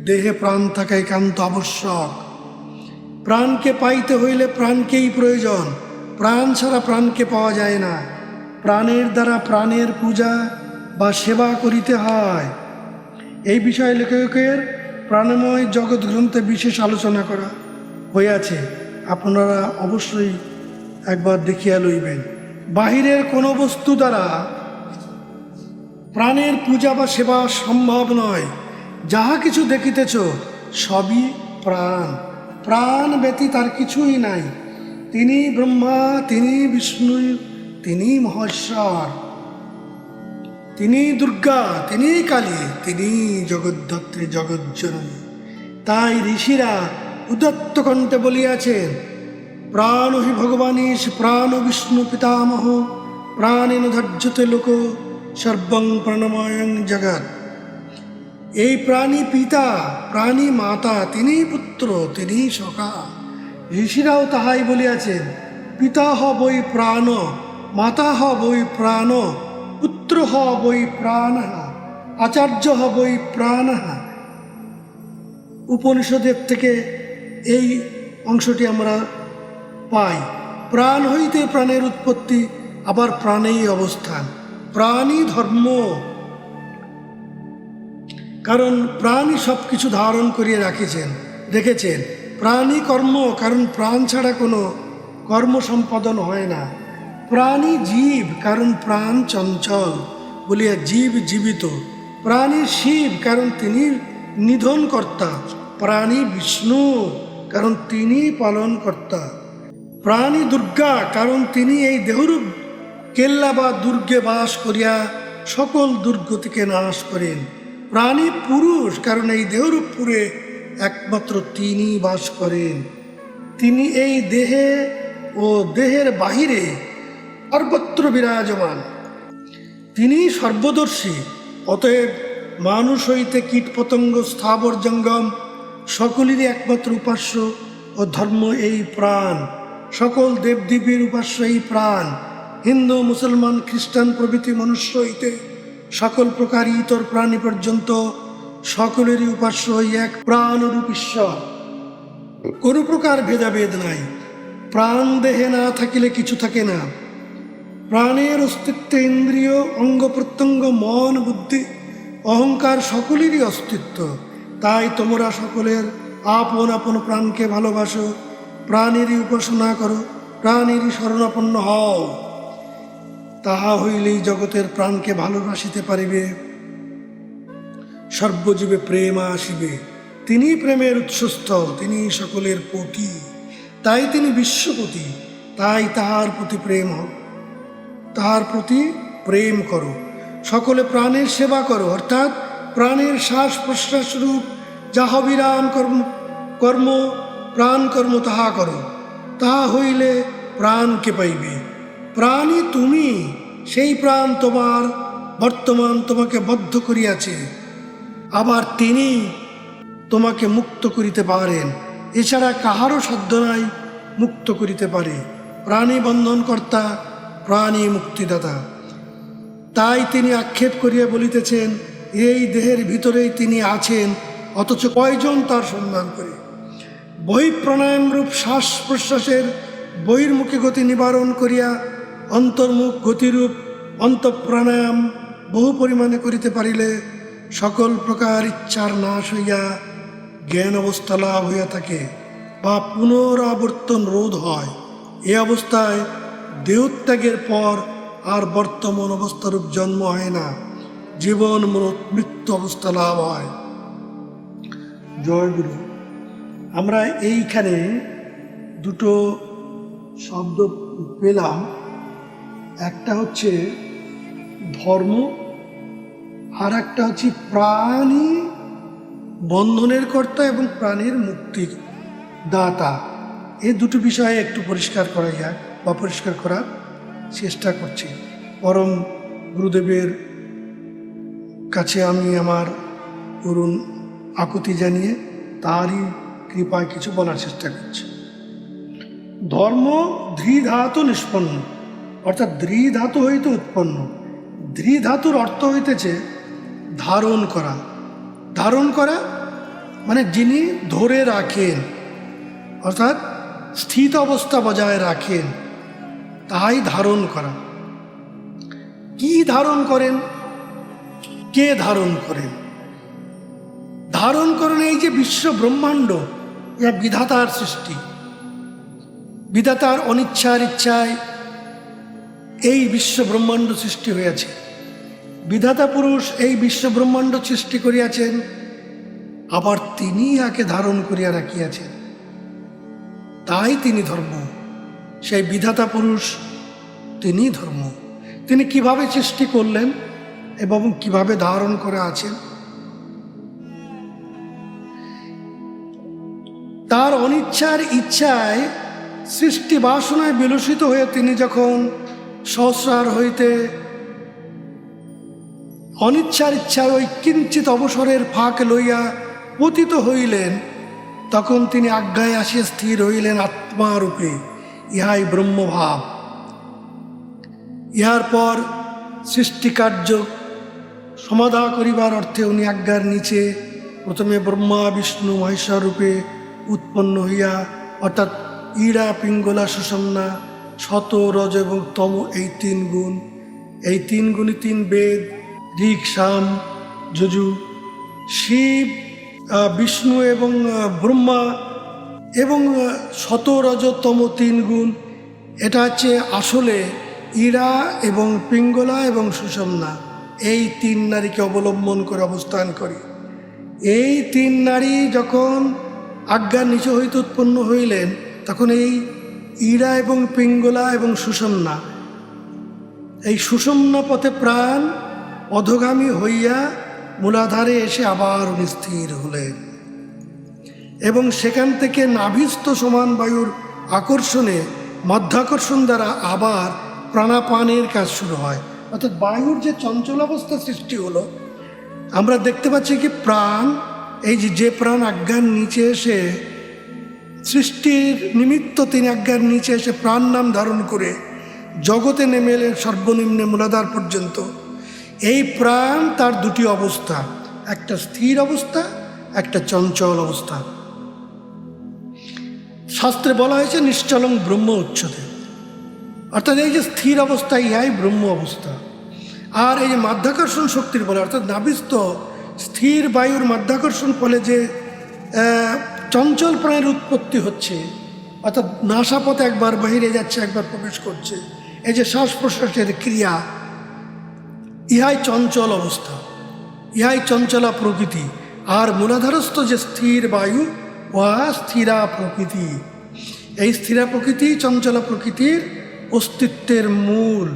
S1: দেহে প্রাণ থাকা একান্ত আবশ্যক। প্রাণকে পাইতে হইলে প্রাণকেই প্রয়োজন, প্রাণ ছাড়া প্রাণকে পাওয়া যায় না। প্রাণের দ্বারা প্রাণের পূজা বা সেবা করিতে হয়। এই বিষয়ে লেখকের প্রাণময় জগৎ গ্রন্থে বিশেষ আলোচনা করা হইয়াছে, আপনারা অবশ্যই একবার দেখিয়া লইবেন। বাহিরের কোনো বস্তু দ্বারা প্রাণের পূজা বা সেবা সম্ভব নয়। যাহা কিছু দেখিতেছ সবই প্রাণ, প্রাণ ব্যতীত আর কিছুই নাই। তিনি ব্রহ্মা, তিনি বিষ্ণু, তিনি মহেশ্বর, তিনি দুর্গা, তিনি কালী, তিনি জগদ্ধাত্রী, জগজ্জননী। তাই ঋষিরা উদাত্ত কণ্ঠে বলিয়াছেন, প্রাণ হি ভগবানীশ, প্রাণ বিষ্ণু পিতামহ, প্রাণেন ধার্যতে লোক সর্বং প্রাণময়ং জগৎ। এই প্রাণী পিতা, প্রাণী মাতা, তিনি পুত্র, তিনি সখা। ঋষিরাও তাহাই বলিয়াছেন, পিতা হ বৈ প্রাণ, মাতা হ বৈ প্রাণ, পুত্র হ বৈ প্রাণ, আচার্য হ বৈ প্রাণ। উপনিষদের থেকে এই অংশটি আমরা পাই। প্রাণ হইতে প্রাণের উৎপত্তি, আবার প্রাণেই অবস্থান। প্রাণই ধর্ম, কারণ প্রাণই সব কিছু ধারণ করিয়ে রেখেছেন। প্রাণী কর্ম, কারণ প্রাণ ছাড়া কোনো কর্ম সম্পাদন হয় না। প্রাণী জীব, কারণ প্রাণ চঞ্চল বলিয়া জীব জীবিত। প্রাণী শিব, কারণ তিনি নিধনকর্তা। প্রাণী বিষ্ণু, কারণ তিনি পালনকর্তা। প্রাণী দুর্গা, কারণ তিনি এই দেহরূপ কেল্লা বা দুর্গে বাস করিয়া সকল দুর্গতিকে নাশ করেন। প্রাণী পুরুষ, কারণ এই দেহরূপপুরে একমাত্র তিনি বাস করেন। তিনি এই দেহে ও দেহের বাহিরে সর্বত্র বিরাজমান। তিনি সর্বদর্শী। অতএব মানুষ হইতে কীট পতঙ্গ, স্থাবর জঙ্গম সকলেরই একমাত্র উপাস্য ও ধর্ম এই প্রাণ। সকল দেবদেবীর উপাস্য এই প্রাণ। হিন্দু, মুসলমান, খ্রিস্টান প্রভৃতি মনুষ্য হইতে সকল প্রকার ইতর প্রাণী পর্যন্ত সকলেরই উপাস্য এই এক প্রাণরূপ ঈশ্বর। কোনো প্রকার ভেদাভেদ নাই। প্রাণ দেহে না থাকিলে কিছু থাকে না। প্রাণের অস্তিত্বে ইন্দ্রিয়, অঙ্গ প্রত্যঙ্গ, মন, বুদ্ধি, অহংকার সকলেরই অস্তিত্ব। তাই তোমরা সকলের আপন আপন প্রাণকে ভালোবাসো, প্রাণেরই উপাসনা করো, প্রাণেরই শরণাপন্ন হও। তাহা হইলেই জগতের প্রাণকে ভালোবাসিতে পারিবে, সর্বজীবে প্রেম আসিবে। তিনি প্রেমের উৎসস্থল, তিনি সকলের পতি, তাই তিনি বিশ্বপতি। তাই তাহার প্রতি প্রেম করো। সকলে প্রাণের সেবা করো, অর্থাৎ প্রাণের শ্বাস প্রশ্বাস রূপ যাহা বিরাম কর্ম প্রাণ কর্ম তাহা করো। তাহা হইলে প্রাণকে পাইবে। প্রাণই তুমি, সেই প্রাণ তোমার বর্তমান তোমাকে বদ্ধ করিয়াছে, আবার তিনি তোমাকে মুক্ত করিতে পারেন। এছাড়া কাহারও সাধ্য নাই মুক্ত করিতে পারে। প্রাণী বন্ধনকর্তা, প্রাণী মুক্তিদাতা। তাই তিনি আক্ষেপ করিয়া বলিতেছেন, এই দেহের ভিতরেই তিনি আছেন, অথচ কয়জন তার সন্ধান করে। বহিঃপ্রাণায়াম রূপ শ্বাস প্রশ্বাসের বহির্মুখী গতি নিবারণ করিয়া অন্তর্মুখ গতিরূপ অন্তঃপ্রাণায়াম বহু পরিমাণে করিতে পারিলে সকল প্রকার ইচ্ছার নাশ হইয়া জ্ঞান অবস্থা লাভ হইয়া থাকে বা পুনরাবর্তন রোধ হয়। এ অবস্থায় দেহত্যাগের পর আর বর্তমান অবস্থারূপ জন্ম হয় না, জীবন মৃত্যু অবস্থা লাভ হয়। জয় গুরু। আমরা এইখানে দুটো শব্দ পেলাম, একটা হচ্ছে ধর্ম, আর একটা হচ্ছে প্রাণী বন্ধনের কর্তা এবং প্রাণীর মুক্তি দাতা। এই দুটো বিষয়ে একটু পরিষ্কার করা যাক বা পরিষ্কার করার চেষ্টা করছি। পরম গুরুদেবের কাছে আমি আমার করুণ আকুতি জানিয়ে তারই কৃপায় কিছু বলার চেষ্টা করছি। ধর্ম ধৃধাতু নিষ্পন্ন, অর্থাৎ ধৃধাতু হইতে উৎপন্ন। ধৃধাতুর অর্থ হইতেছে ধারণ করা। ধারণ করা মানে যিনি ধরে রাখেন, অর্থাৎ স্থিত অবস্থা বজায় রাখেন, তাই ধারণ করা। কি ধারণ করেন? কে ধারণ করেন? ধারণ করেন এই যে বিশ্ব ব্রহ্মাণ্ড, এটা বিধাতার সৃষ্টি। বিধাতার অনিচ্ছার ইচ্ছায় এই বিশ্ব ব্রহ্মাণ্ড সৃষ্টি হয়েছে। বিধাতা পুরুষ এই বিশ্ব ব্রহ্মাণ্ড সৃষ্টি করিয়াছেন, আবার তিনি ইহাকে ধারণ করিয়া রাখিয়াছেন, তাই তিনি ধর্ম। সেই বিধাতা পুরুষ তিনি ধর্ম। তিনি কিভাবে সৃষ্টি করলেন এবং কিভাবে ধারণ করে আছেন? তার অনিচ্ছার ইচ্ছায় সৃষ্টি বাসনায় বিলসিত হয়ে তিনি যখন সহস্রার হইতে অনিচ্ছার ইচ্ছায় ওই কিঞ্চিত অবসরের ফাঁক লইয়া পতিত হইলেন, তখন তিনি আজ্ঞায় আসিয়া স্থির হইলেন আত্মারূপে। ইহাই ব্রহ্মভাব। ইহার পর সৃষ্টিকার্য সমাধা করিবার অর্থে উনি আজ্ঞার নিচে প্রথমে ব্রহ্মা বিষ্ণু মহেশ্বর রূপে উৎপন্ন হইয়া, অর্থাৎ ইড়া পিঙ্গলা সুষুম্না শত রজ এবং তম, এই তিন গুণ, এই তিন গুণই তিন বেদ, ঋক সাম যজু, শিব বিষ্ণু এবং ব্রহ্মা এবং শত রজ তম তিন গুণ। এটা হচ্ছে আসলে ইড়া এবং পিঙ্গলা এবং সুষুম্না, এই তিন নারীকে অবলম্বন করে অবস্থান করে। এই তিন নারী যখন আজ্ঞার নিচে হইতে উৎপন্ন হইলেন, তখন এই ইড়া এবং পিঙ্গলা এবং সুষুম্না, এই সুষুম্না পথে প্রাণ অধোগামী হইয়া মূলাধারে এসে আবার উনি স্থির হলেন এবং সেখান থেকে নাভিস্থ সমান বায়ুর আকর্ষণে মধ্যাকর্ষণ দ্বারা আবার প্রাণাপানের কাজ শুরু হয়। অর্থাৎ বায়ুর যে চঞ্চল অবস্থা সৃষ্টি হলো, আমরা দেখতে পাচ্ছি কি প্রাণ, এই যে প্রাণ আজ্ঞার নিচে এসে সৃষ্টির নিমিত্ত তিনি আজ্ঞার নিচে এসে প্রাণ নাম ধারণ করে জগতে নেমে এলেন সর্বনিম্নে মূলাধার পর্যন্ত। এই প্রাণ তার দুটি অবস্থা, একটা স্থির অবস্থা, একটা চঞ্চল অবস্থা। শাস্ত্রে বলা হয়েছে নিশ্চলং ব্রহ্ম উচ্চতে, অর্থাৎ এই যে স্থির অবস্থা, ইহাই ব্রহ্ম অবস্থা। আর এই যে মাধ্যাকর্ষণ শক্তির বলে, অর্থাৎ নাভিস্থ স্থির বায়ুর মাধ্যাকর্ষণ ফলে যে চঞ্চল প্রাণের উৎপত্তি হচ্ছে, অর্থাৎ নাসাপথে একবার বাহিরে যাচ্ছে, একবার প্রবেশ করছে, এই যে শ্বাস প্রশ্বাসের ক্রিয়া, ইহাই চঞ্চল অবস্থা, ইহাই চঞ্চলা প্রকৃতি। আর মূলাধারস্থ যে স্থির বায়ু, উহা স্থিরা প্রকৃতি। এই স্থিরা প্রকৃতি চঞ্চলা প্রকৃতির অস্তিত্বের মূল।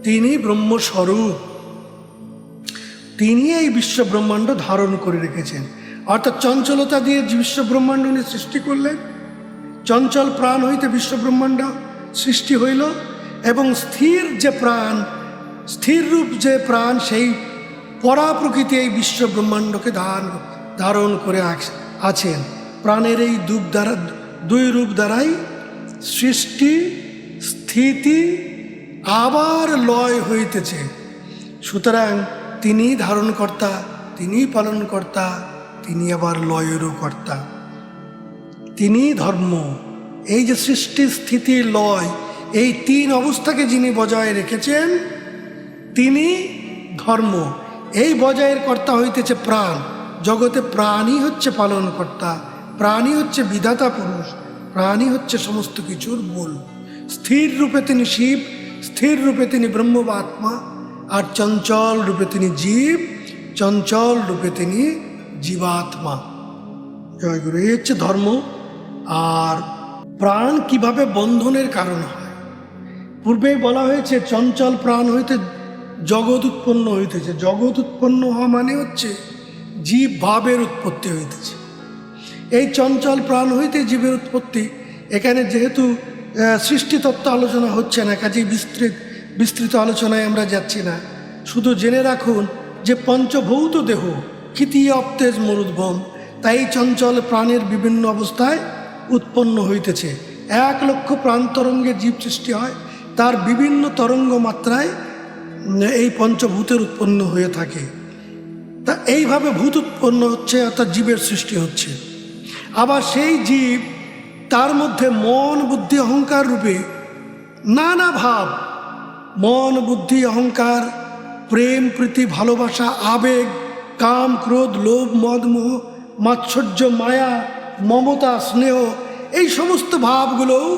S1: তিনি ব্রহ্মস্বরূপ, তিনি এই বিশ্ব ব্রহ্মাণ্ড ধারণ করে রেখেছেন। অর্থাৎ চঞ্চলতা দিয়ে বিশ্ব ব্রহ্মাণ্ড উনি সৃষ্টি করলেন, চঞ্চল প্রাণ হইতে বিশ্ব ব্রহ্মাণ্ড সৃষ্টি হইল, এবং স্থির যে প্রাণ, স্থির রূপ যে প্রাণ, সেই পরা প্রকৃতি এই বিশ্ব ব্রহ্মাণ্ডকে ধারণ করে আছেন। প্রাণের এই দুই রূপ দ্বারাই সৃষ্টি, স্থিতি আবার লয় হইতেছে। সুতরাং তিনি ধারণকর্তা, তিনি পালনকর্তা, তিনি আবার লয়েরও কর্তা, তিনি ধর্ম। এই যে সৃষ্টি, স্থিতি, লয়, এই তিন অবস্থাকে যিনি বজায় রেখেছেন, তিনি ধর্ম। এই বজায়ের কর্তা হইতেছে প্রাণ। জগতে প্রাণই হচ্ছে পালনকর্তা, প্রাণই হচ্ছে বিধাতা পুরুষ, প্রাণই হচ্ছে সমস্ত কিছুর মূল। স্থির রূপে তিনি শিব, স্থির রূপে তিনি ব্রহ্ম বা আত্মা, আর চঞ্চল রূপে তিনি জীব, চঞ্চল রূপে তিনি জীবাত্মা। জয়গুরু, এই হচ্ছে ধর্ম। আর প্রাণ কিভাবে বন্ধনের কারণ হয়, পূর্বেই বলা হয়েছে চঞ্চল প্রাণ হইতে জগৎ উৎপন্ন হইতেছে। জগৎ উৎপন্ন হওয়া মানে হচ্ছে জীব ভাবের উৎপত্তি হইতেছে। এই চঞ্চল প্রাণ হইতে জীবের উৎপত্তি। এখানে যেহেতু সৃষ্টিতত্ত্ব আলোচনা হচ্ছে না, কাজেই বিস্তৃত আলোচনায় আমরা যাচ্ছি না। শুধু জেনে রাখুন যে পঞ্চভৌত দেহ ক্ষিতি অপ্তেজ মরুদ্ভম, তাই চঞ্চল প্রাণের বিভিন্ন অবস্থায় উৎপন্ন হইতেছে। 1 লক্ষ প্রাণ তরঙ্গে জীব সৃষ্টি হয়, তার বিভিন্ন তরঙ্গ মাত্রায় এই পঞ্চভূতের উৎপন্ন হয়ে থাকে। তা এইভাবে ভূত উৎপন্ন হচ্ছে, অর্থাৎ জীবের সৃষ্টি হচ্ছে। আবার সেই জীব, তার মধ্যে মন বুদ্ধি অহংকার রূপে নানা ভাব, মন বুদ্ধি অহংকার, প্রেম প্রীতি ভালোবাসা, আবেগ, কাম ক্রোধ লোভ মদ মোহ মাৎসর্য মায়া মমতা স্নেহ, এই সমস্ত ভাবগুলোও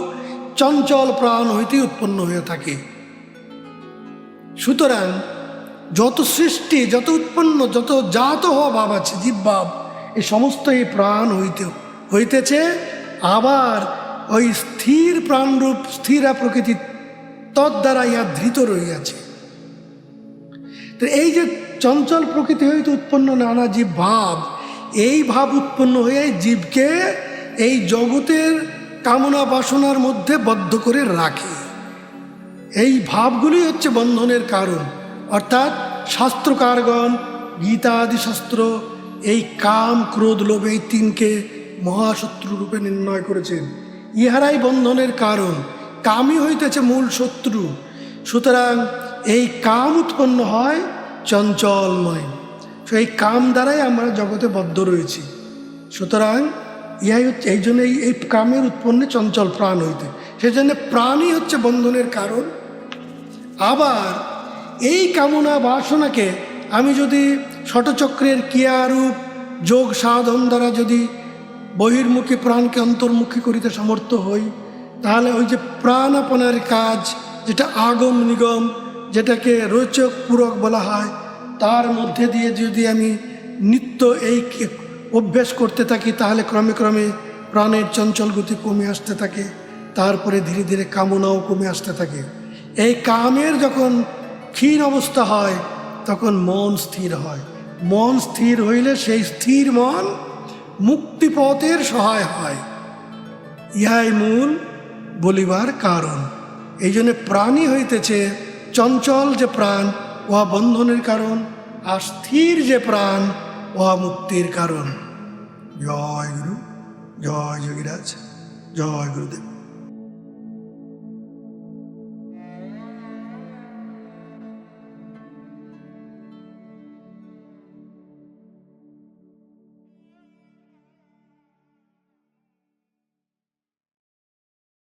S1: চঞ্চল প্রাণ হইতে উৎপন্ন হয়ে থাকে। সুতরাং যত সৃষ্টি, যত উৎপন্ন, যত জাত হওয়া ভাব আছে, জীবভাব, এই সমস্ত এই প্রাণ হইতেছে। আবার ওই স্থির প্রাণরূপ স্থিরা প্রকৃতি তদ্বারা ইহা ধৃত রহিয়াছে। তো এই যে চঞ্চল প্রকৃতি হইতে উৎপন্ন নানা জীব ভাব, এই ভাব উৎপন্ন হয়ে জীবকে এই জগতের কামনা বাসনার মধ্যে বদ্ধ করে রাখে। এই ভাবগুলি হচ্ছে বন্ধনের কারণ। অর্থাৎ শাস্ত্রকারগণ গীতা আদি শাস্ত্র এই কাম ক্রোধ লোভ এই তিনকে মহাশত্রু রূপে নির্ণয় করেছেন। ইহারাই বন্ধনের কারণ, কামই হইতেছে মূল শত্রু। সুতরাং এই কাম উৎপন্ন হয় চঞ্চলময়, এই কাম দ্বারাই আমরা জগতে বদ্ধ রয়েছি। সুতরাং ইহাই হচ্ছে, এই জন্য এই কামের উৎপন্নে চঞ্চল প্রাণ হইতে, সেই জন্য প্রাণই হচ্ছে বন্ধনের কারণ। আবার এই কামনা বাসনাকে আমি যদি ষটচক্রের ক্রিয়ারূপ যোগ সাধন দ্বারা যদি বহির্মুখী প্রাণকে অন্তর্মুখী করিতে সমর্থ হই, তাহলে ওই যে প্রাণাপনার কাজ, যেটা আগম নিগম, যেটাকে রোচক পূরক বলা হয়, তার মধ্যে দিয়ে যদি আমি নিত্য এই অভ্যাস করতে থাকি, তাহলে ক্রমে ক্রমে প্রাণের চঞ্চল গতি কমে আসতে থাকে। তারপরে ধীরে ধীরে কামনাও কমে আসতে থাকে। এই কামের যখন ক্ষীণ অবস্থা হয়, তখন মন স্থির হয়। মন স্থির হইলে সেই স্থির মন মুক্তিপথের সহায় হয়। ইহাই মূল বলিবার কারণ। এই জন্য প্রাণী হইতেছে চঞ্চল যে প্রাণ, উহা বন্ধনের কারণ, আর স্থির যে প্রাণ, উহা মুক্তির কারণ। জয় গুরু, জয় যোগীরাজ, জয় গুরুদেব।